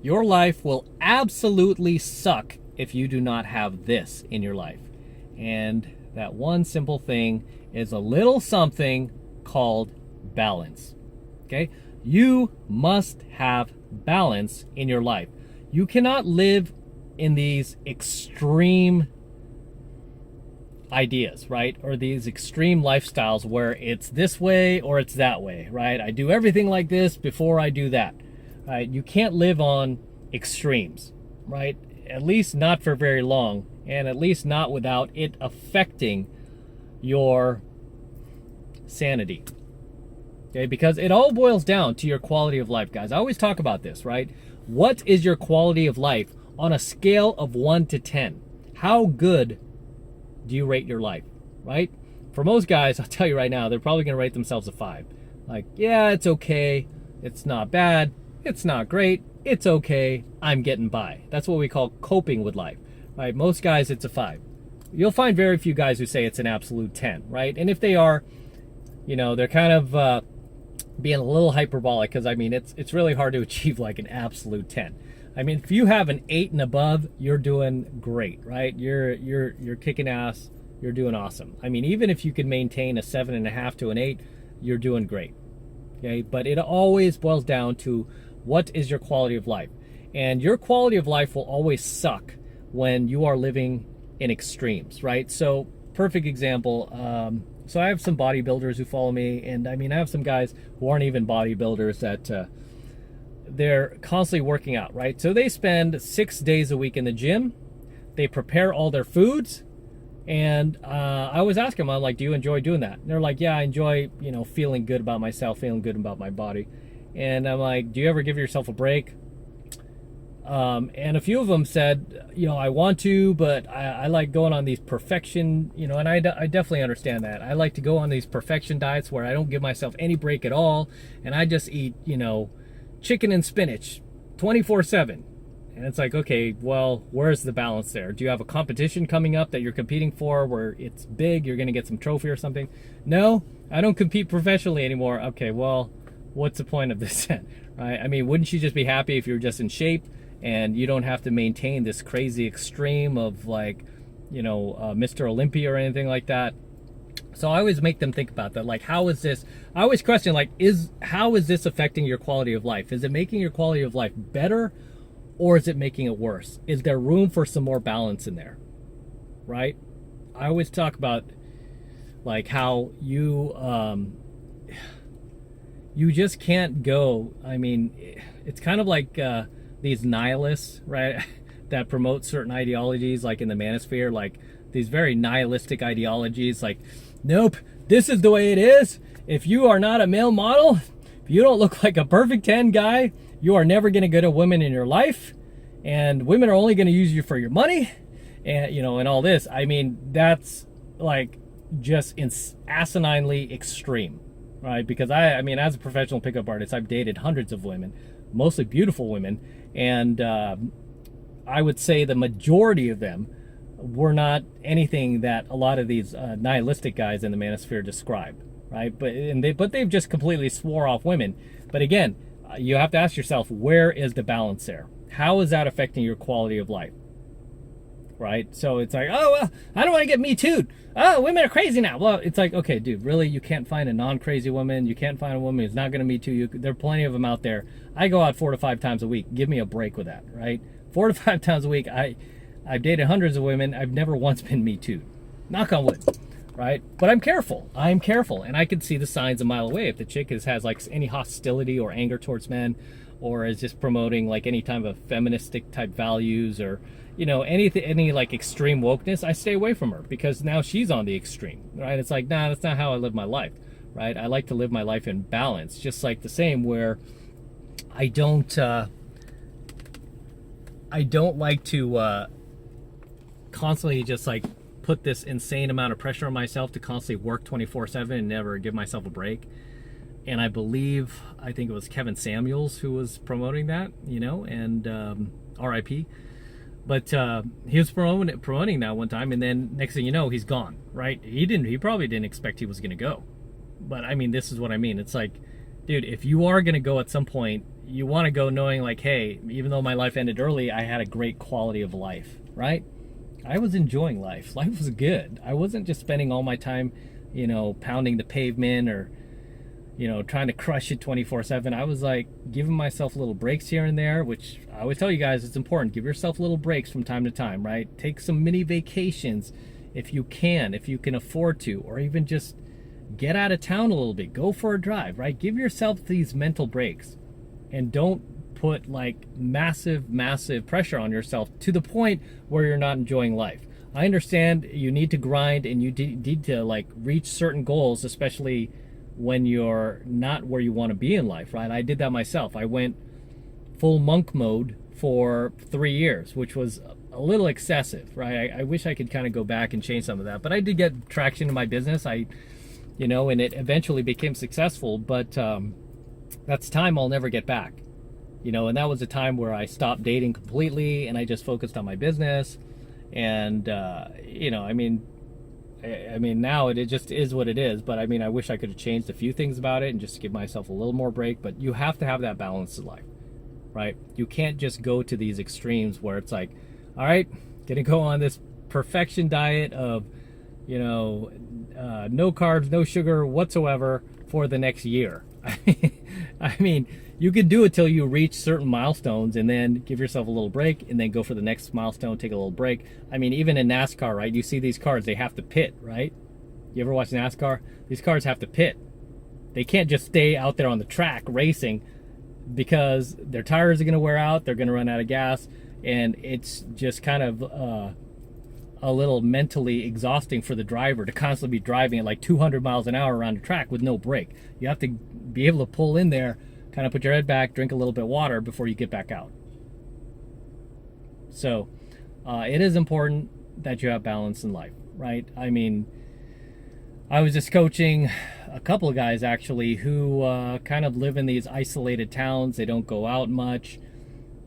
Your life will absolutely suck if you do not have this in your life. And that one simple thing is a little something called balance. Okay? You must have balance in your life. You cannot live in these extreme ideas, right? Or these extreme lifestyles where it's this way or it's that way, right? I do everything like this before I do that, right? You can't live on extremes, right? At least not for very long, and at least not without it affecting your sanity. Okay, because it all boils down to your quality of life, guys. I always talk about this, right? What is your quality of life on a scale of 1 to 10? How good do you rate your life, right? For most guys, I'll tell you right now, they're probably going to rate themselves a 5. Like, yeah, it's okay. It's not bad. It's not great. It's okay. I'm getting by. That's what we call coping with life, right? Most guys, it's a 5. You'll find very few guys who say it's an absolute 10, right? And if they are, you know, they're kind of being a little hyperbolic, because I mean it's really hard to achieve like an absolute 10. I mean, if you have an 8 and above, you're doing great, right? You're kicking ass. You're doing awesome. I mean, even if you can maintain a 7.5 to an 8, you're doing great. Okay, but it always boils down to what is your quality of life, and your quality of life will always suck when you are living in extremes, right? So, perfect example. So I have some bodybuilders who follow me, and I mean, I have some guys who aren't even bodybuilders that they're constantly working out, right? So they spend 6 days a week in the gym. They prepare all their foods, and I always ask them, I'm like, do you enjoy doing that? And they're like, yeah, I enjoy, you know, feeling good about myself, feeling good about my body. And I'm like, do you ever give yourself a break? And a few of them said, you know, I want to, but I like going on these perfection, you know, and I definitely understand that. I like to go on these perfection diets where I don't give myself any break at all, and I just eat, you know, chicken and spinach 24/7. And it's like, okay, well, where's the balance there? Do you have a competition coming up that you're competing for where it's big, you're going to get some trophy or something? No, I don't compete professionally anymore. Okay, well, what's the point of this then, right? I mean, wouldn't you just be happy if you were just in shape and you don't have to maintain this crazy extreme of, like, you know, Mr. Olympia or anything like that? So I always make them think about that. Like, how is this? I always question, like, how is this affecting your quality of life? Is it making your quality of life better, or is it making it worse? Is there room for some more balance in there, right? I always talk about, like, how you just can't go. I mean, it's kind of like these nihilists, right, that promote certain ideologies, like in the manosphere, like these very nihilistic ideologies, like, nope, this is the way it is. If you are not a male model, if you don't look like a perfect 10 guy, you are never going to get a woman in your life, and women are only going to use you for your money, and, you know, and all this. I mean, that's like just asininely extreme, right? Because I mean, as a professional pickup artist, I've dated hundreds of women, mostly beautiful women, and I would say the majority of them were not anything that a lot of these nihilistic guys in the manosphere describe, right? But they've just completely swore off women. But again, you have to ask yourself, where is the balance there? How is that affecting your quality of life, right? So it's like, oh, well, I don't want to get Me Too'd. Oh, women are crazy now. Well, it's like, okay, dude, really? You can't find a non-crazy woman? You can't find a woman who's not going to Me Too you? There are plenty of them out there. I go out 4 to 5 times a week. Give me a break with that, right? 4 to 5 times a week. I've dated hundreds of women. I've never once been Me Too'd. Knock on wood, right? But I'm careful. I'm careful, and I can see the signs a mile away. If the chick has like any hostility or anger towards men, or is just promoting like any type of feministic type values, or, you know, any like extreme wokeness, I stay away from her, because now she's on the extreme, right? It's like, nah, that's not how I live my life, right? I like to live my life in balance, just like the same where I don't like to constantly just like put this insane amount of pressure on myself to constantly work 24/7 and never give myself a break. And I think it was Kevin Samuels who was promoting that, you know, and RIP. But he was promoting that one time, and then next thing you know, he's gone, right? He probably didn't expect he was going to go. But I mean, this is what I mean. It's like, dude, if you are going to go at some point, you want to go knowing like, hey, even though my life ended early, I had a great quality of life, right? I was enjoying life. Life was good. I wasn't just spending all my time, pounding the pavement or, trying to crush it 24/7. I was like giving myself little breaks here and there, which I always tell you guys, it's important. Give yourself little breaks from time to time, right? Take some mini vacations if you can afford to, or even just get out of town a little bit. Go for a drive, right? Give yourself these mental breaks, and don't put like massive pressure on yourself to the point where you're not enjoying life. I understand you need to grind and you need to like reach certain goals, especially when you're not where you want to be in life, right? I did that myself. I went full monk mode for 3 years, which was a little excessive, right? I wish I could kind of go back and change some of that, but I did get traction in my business. And it eventually became successful, but that's time I'll never get back. And that was a time where I stopped dating completely and I just focused on my business. And, I mean, now it just is what it is. But I mean, I wish I could have changed a few things about it and just give myself a little more break. But you have to have that balance in life, right? You can't just go to these extremes where it's like, all right, gonna go on this perfection diet of, no carbs, no sugar whatsoever for the next year. I mean, you could do it till you reach certain milestones and then give yourself a little break and then go for the next milestone, take a little break. I mean, even in NASCAR, right? You see these cars, they have to pit, right? You ever watch NASCAR? These cars have to pit. They can't just stay out there on the track racing because their tires are going to wear out, they're going to run out of gas, and it's just kind of a little mentally exhausting for the driver to constantly be driving at like 200 miles an hour around the track with no break. You have to be able to pull in there, kind of put your head back, drink a little bit of water before you get back out. So it is important that you have balance in life, right? I mean, I was just coaching a couple of guys actually who kind of live in these isolated towns. They don't go out much.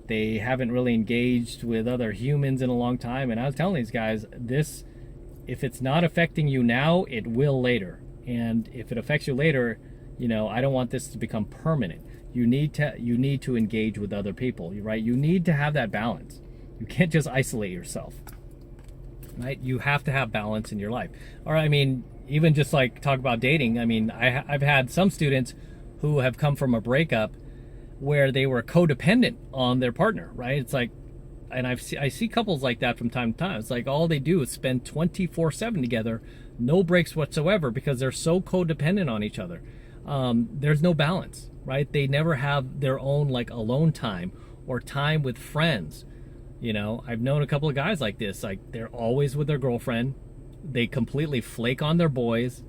They haven't really engaged with other humans in a long time. And I was telling these guys, if it's not affecting you now, it will later. And if it affects you later, I don't want this to become permanent. You need to engage with other people, right? You need to have that balance. You can't just isolate yourself, right? You have to have balance in your life. Or I mean, even just like talk about dating. I mean, I've had some students who have come from a breakup where they were codependent on their partner, right? It's like, and I see couples like that from time to time. It's like all they do is spend 24/7 together, no breaks whatsoever, because they're so codependent on each other. There's no balance, right? They never have their own like alone time or time with friends. I've known a couple of guys like this. Like they're always with their girlfriend. They completely flake on their boys.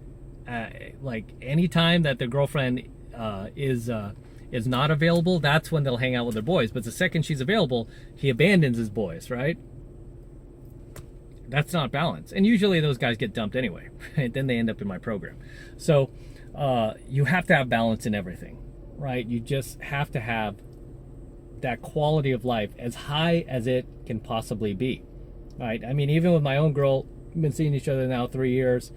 Like anytime that their girlfriend is not available, that's when they'll hang out with their boys. But the second she's available, he abandons his boys, right? That's not balance. And usually those guys get dumped anyway. Right? Then they end up in my program. So you have to have balance in everything, right? You just have to have that quality of life as high as it can possibly be, right? I mean, even with my own girl, we've been seeing each other now 3 years.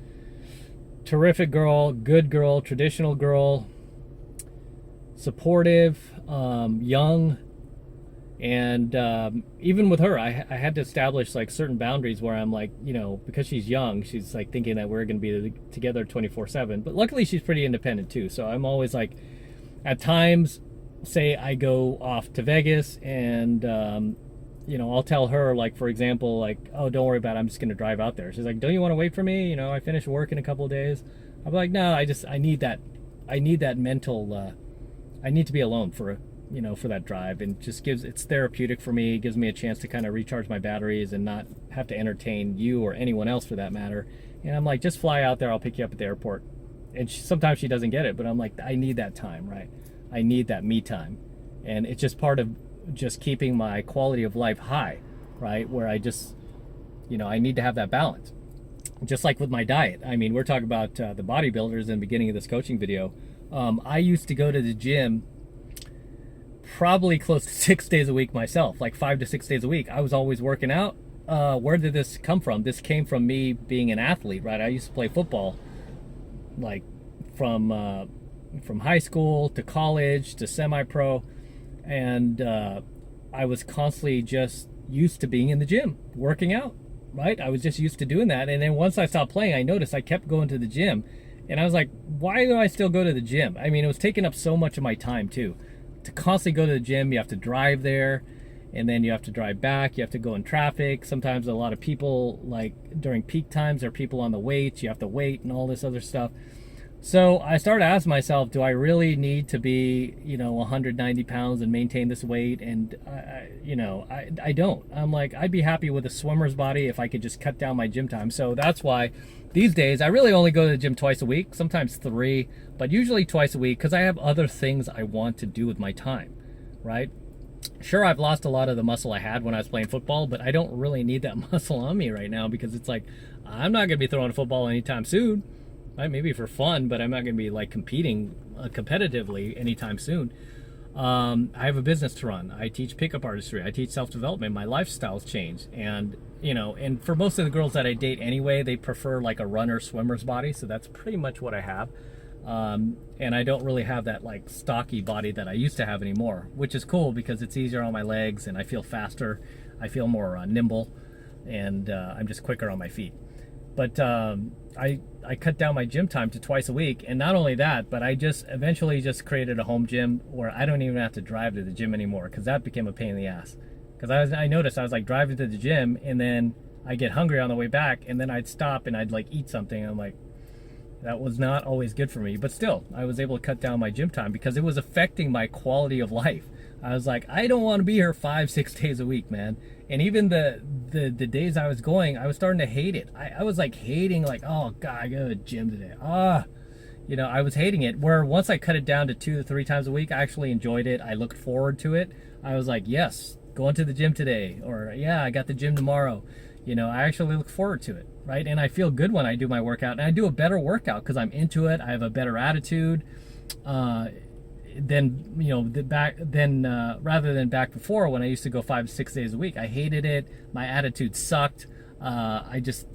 Terrific girl, good girl, traditional girl, supportive, young, and even with her, I had to establish like certain boundaries where I'm like, because she's young, she's like thinking that we're going to be together 24/7. But luckily, she's pretty independent too. So I'm always like, at times, say I go off to Vegas and I'll tell her, like, for example, like, oh, don't worry about it, I'm just gonna drive out there. She's like, don't you want to wait for me? I finish work in a couple of days. I'm like, no, I need that mental I need to be alone for that drive, and just it's therapeutic for me. It gives me a chance to kind of recharge my batteries and not have to entertain you or anyone else for that matter. And I'm like, just fly out there, I'll pick you up at the airport. And sometimes she doesn't get it, but I'm like, I need that time, right? I need that me time. And it's just part of just keeping my quality of life high, right? Where I just, I need to have that balance. Just like with my diet. I mean, we're talking about the bodybuilders in the beginning of this coaching video. I used to go to the gym probably close to 6 days a week myself, like 5 to 6 days a week. I was always working out. Where did this come from? This came from me being an athlete, right? I used to play football, like from high school to college to semi-pro. And I was constantly just used to being in the gym, working out, right? I was just used to doing that. And then once I stopped playing, I noticed I kept going to the gym. And I was like, why do I still go to the gym? I mean, it was taking up so much of my time too. To constantly go to the gym, you have to drive there, and then you have to drive back. You have to go in traffic. Sometimes a lot of people, like during peak times, there are people on the weights. You have to wait and all this other stuff. So I started asking myself, do I really need to be, 190 pounds and maintain this weight? And, I don't. I'm like, I'd be happy with a swimmer's body if I could just cut down my gym time. So that's why these days I really only go to the gym twice a week, sometimes 3, but usually twice a week because I have other things I want to do with my time, right? Sure, I've lost a lot of the muscle I had when I was playing football, but I don't really need that muscle on me right now because it's like, I'm not going to be throwing a football anytime soon. Right? Maybe for fun, but I'm not going to be like competing competitively anytime soon. I have a business to run. I teach pickup artistry. I teach self-development. My lifestyle's changed. And, and for most of the girls that I date anyway, they prefer like a runner, swimmer's body. So that's pretty much what I have. And I don't really have that like stocky body that I used to have anymore, which is cool because it's easier on my legs and I feel faster. I feel more nimble, and I'm just quicker on my feet. But I cut down my gym time to twice a week, and not only that, but I just eventually just created a home gym where I don't even have to drive to the gym anymore because that became a pain in the ass. Because I noticed I was like driving to the gym, and then I get hungry on the way back, and then I'd stop and I'd like eat something. And I'm like, that was not always good for me. But still, I was able to cut down my gym time because it was affecting my quality of life. I was like, I don't want to be here 5-6 days a week, man. And even the days I was going, I was starting to hate it. I was like hating, like, oh God, I go to the gym today. I was hating it. Where once I cut it down to 2 to 3 times a week, I actually enjoyed it. I looked forward to it. I was like, yes, going to the gym today, or yeah, I got the gym tomorrow. I actually look forward to it, right? And I feel good when I do my workout, and I do a better workout because I'm into it. I have a better attitude. Rather than back before when I used to go 5-6 days a week. I hated it. My attitude sucked. I just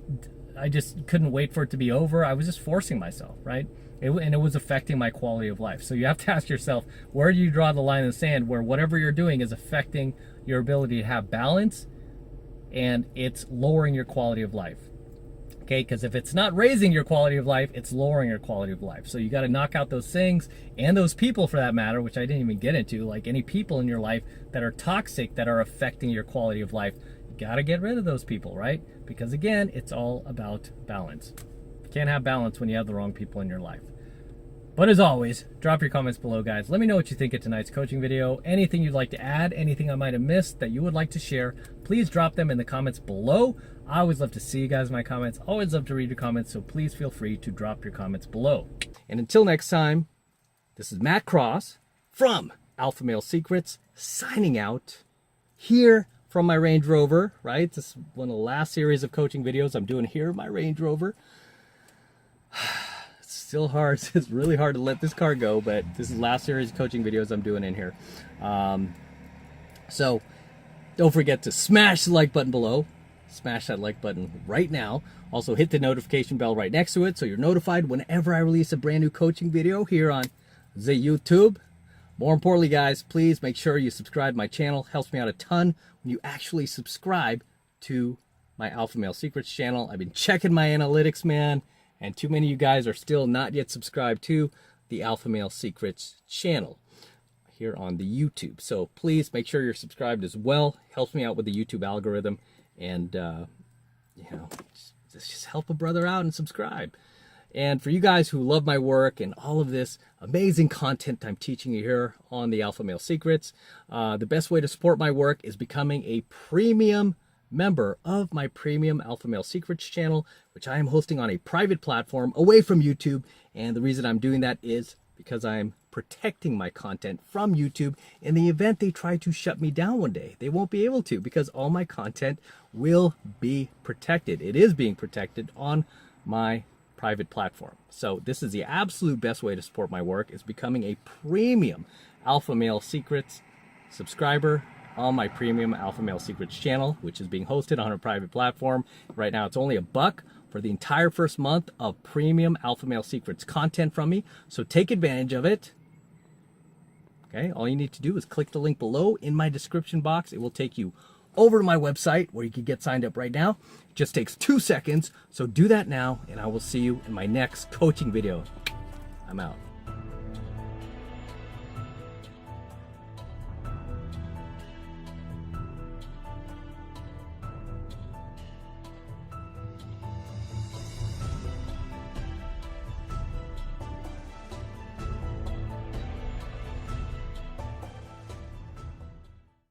couldn't wait for it to be over. I was just forcing myself, right? And it was affecting my quality of life. So you have to ask yourself, where do you draw the line in the sand where whatever you're doing is affecting your ability to have balance and it's lowering your quality of life? Okay, because if it's not raising your quality of life, it's lowering your quality of life. So you got to knock out those things and those people for that matter, which I didn't even get into, like any people in your life that are toxic, that are affecting your quality of life. You got to get rid of those people, right? Because again, it's all about balance. You can't have balance when you have the wrong people in your life. But as always, drop your comments below, guys. Let me know what you think of tonight's coaching video. Anything you'd like to add, anything I might have missed that you would like to share, please drop them in the comments below. I always love to see you guys in my comments. Always love to read your comments, so please feel free to drop your comments below. And until next time, this is Matt Cross from Alpha Male Secrets, signing out here from my Range Rover, right? This is one of the last series of coaching videos I'm doing here in my Range Rover. Still hard. It's really hard to let this car go, but this is the last series of coaching videos I'm doing in here. So don't forget to smash the like button below. Smash that like button right now. Also hit the notification bell right next to it so you're notified whenever I release a brand new coaching video here on the YouTube. More importantly, guys, please make sure you subscribe to my channel. Helps me out a ton when you actually subscribe to my Alpha Male Secrets channel. I've been checking my analytics, man. And too many of you guys are still not yet subscribed to the Alpha Male Secrets channel here on the YouTube. So please make sure you're subscribed as well. Helps me out with the YouTube algorithm. And, just help a brother out and subscribe. And for you guys who love my work and all of this amazing content I'm teaching you here on the Alpha Male Secrets, the best way to support my work is becoming a premium member of my premium Alpha Male Secrets channel, which I am hosting on a private platform away from YouTube. And the reason I'm doing that is because I'm protecting my content from YouTube in the event they try to shut me down one day. They won't be able to because all my content will be protected. It is being protected on my private platform. So this is the absolute best way to support my work, is becoming a premium Alpha Male Secrets subscriber on my premium Alpha Male Secrets channel, which is being hosted on a private platform. Right now, it's only $1 for the entire first month of premium Alpha Male Secrets content from me. So take advantage of it. Okay, all you need to do is click the link below in my description box. It will take you over to my website where you can get signed up right now. It just takes 2 seconds, so do that now, and I will see you in my next coaching video. I'm out.